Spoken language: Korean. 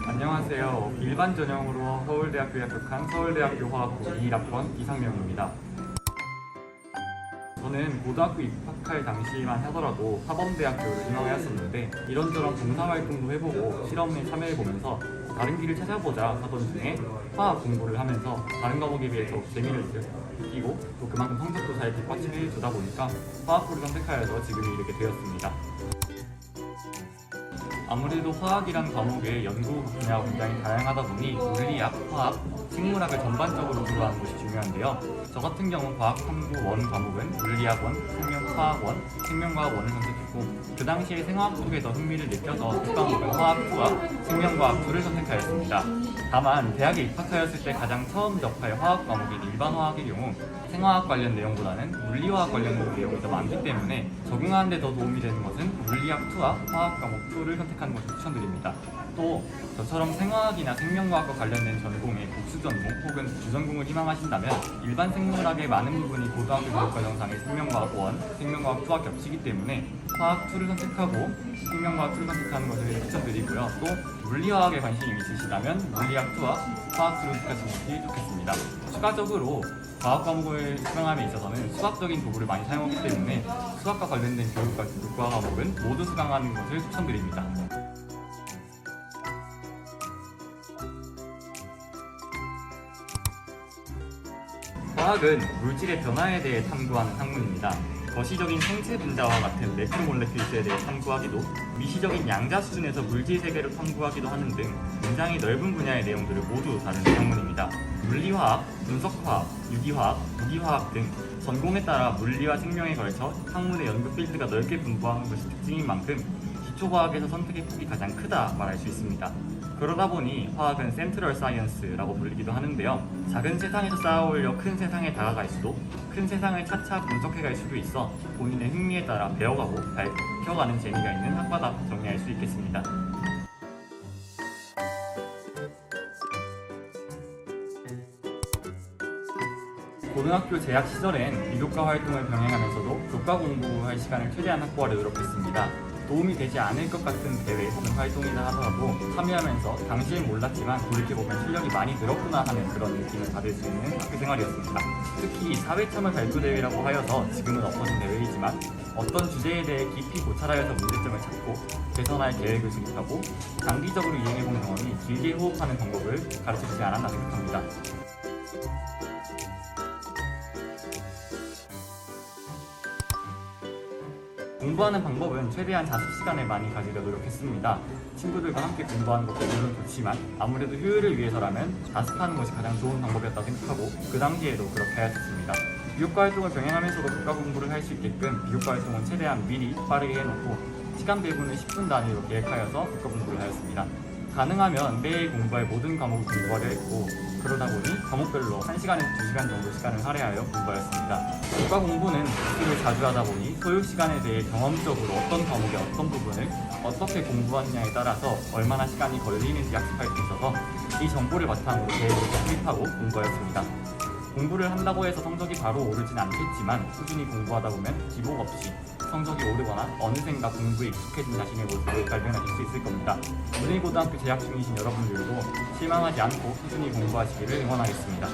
안녕하세요. 일반 전형으로 서울대학교에 합격한 서울대학교 화학부 21학번 이상명입니다. 저는 고등학교 입학할 당시만 하더라도 사범대학교를 희망하였었는데 이런저런 봉사활동도 해보고 실험에 참여해보면서 다른 길을 찾아보자 하던 중에 화학 공부를 하면서 다른 과목에 비해 더욱 재미를 느끼고 또 그만큼 성적도 잘 뒷받침해 주다 보니까 화학부를 선택하여서 지금이 이렇게 되었습니다. 아무래도 화학이란 과목의 연구 분야가 굉장히 다양하다 보니 물리학, 화학, 생물학을 전반적으로 구조하는 것이 중요한데요. 저 같은 경우 과학탐구 원 과목은 물리학원, 생명화학원, 생명과학원을 선택했고 그 당시에 생화학 쪽에 더 흥미를 느껴서 두 과목은 화학 2와 생명과학 2를 선택하였습니다. 다만 대학에 입학하였을 때 가장 처음 접할 화학 과목인 일반 화학의 경우 생화학 관련 내용보다는 물리화학 관련 내용이 더 많기 때문에 적응하는 데 더 도움이 되는 것은 물리학 2와 화학 과목 2를 선택하는 것을 추천드립니다. 또 저처럼 생화학이나 생명과학과 관련된 전공에 복수 전공 혹은 주전공을 희망하신다면 일반 생물학의 많은 부분이 고등학교 교육과정상의 생명과학 1, 생명과학 2와 겹치기 때문에 화학 2를 선택하고 생명과학 2를 선택하는 것을 추천드리고요. 또 물리화학에 관심이 있으시다면 물리학 2와 화학 2를 선택하시는 것이 좋겠습니다. 추가적으로 과학 과목을 수강함에 있어서는 수학적인 도구를 많이 사용하기 때문에 수학과 관련된 교육과 기술과 과목은 모두 수강하는 것을 추천드립니다. 화학은 물질의 변화에 대해 탐구하는 학문입니다. 거시적인 생체 분자와 같은 매크로몰레큘스에 대해 탐구하기도, 미시적인 양자 수준에서 물질 세계를 탐구하기도 하는 등 굉장히 넓은 분야의 내용들을 모두 다루는 학문입니다. 물리화학, 분석화학, 유기화학, 무기화학 등 전공에 따라 물리와 생명에 걸쳐 학문의 연구 필드가 넓게 분포하는 것이 특징인 만큼 기초과학에서 선택의 폭이 가장 크다 말할 수 있습니다. 그러다 보니 화학은 센트럴 사이언스라고 불리기도 하는데요. 작은 세상에서 쌓아올려 큰 세상에 다가갈 수도, 큰 세상을 차차 분석해갈 수도 있어 본인의 흥미에 따라 배워가고 밝혀가는 재미가 있는 학과다 정리할 수 있겠습니다. 고등학교 재학 시절엔 미교과 활동을 병행하면서도 교과 공부할 시간을 최대한 확보하려 노력했습니다. 도움이 되지 않을 것 같은 대회 혹은 활동이나 하더라도 참여하면서 당시엔 몰랐지만 돌이켜보면 실력이 많이 늘었구나 하는 그런 느낌을 받을 수 있는 학교 생활이었습니다. 특히 사회참여 발표대회라고 하여서 지금은 없어진 대회이지만 어떤 주제에 대해 깊이 고찰하여서 문제점을 찾고 개선할 계획을 수립하고 장기적으로 이행해본 경험이 길게 호흡하는 방법을 가르쳐주지 않았나 생각합니다. 공부하는 방법은 최대한 자습 시간을 많이 가지려 노력했습니다. 친구들과 함께 공부하는 것도 물론 좋지만 아무래도 효율을 위해서라면 자습하는 것이 가장 좋은 방법이었다고 생각하고 그 당시에도 그렇게 하였습니다. 비교과 활동을 병행하면서도 교과 공부를 할 수 있게끔 비교과 활동은 최대한 미리 빠르게 해놓고 시간 배분을 10분 단위로 계획하여서 교과 공부를 하였습니다. 가능하면 매일 공부할 모든 과목을 공부하려 했고 그러다 보니 과목별로 1시간에서 2시간 정도 시간을 할애하여 공부하였습니다. 교과 공부는 학습을 자주 하다 보니 소요 시간에 대해 경험적으로 어떤 과목의 어떤 부분을 어떻게 공부하느냐에 따라서 얼마나 시간이 걸리는지 학습할 수 있어서 이 정보를 바탕으로 계획을 수립하고 공부하였습니다. 공부를 한다고 해서 성적이 바로 오르진 않겠지만 꾸준히 공부하다 보면 기복 없이 성적이 오르거나 어느샌가 공부에 익숙해진 자신의 모습을 발견하실 수 있을 겁니다. 문일고등학교 재학 중이신 여러분들도 실망하지 않고 꾸준히 공부하시기를 응원하겠습니다.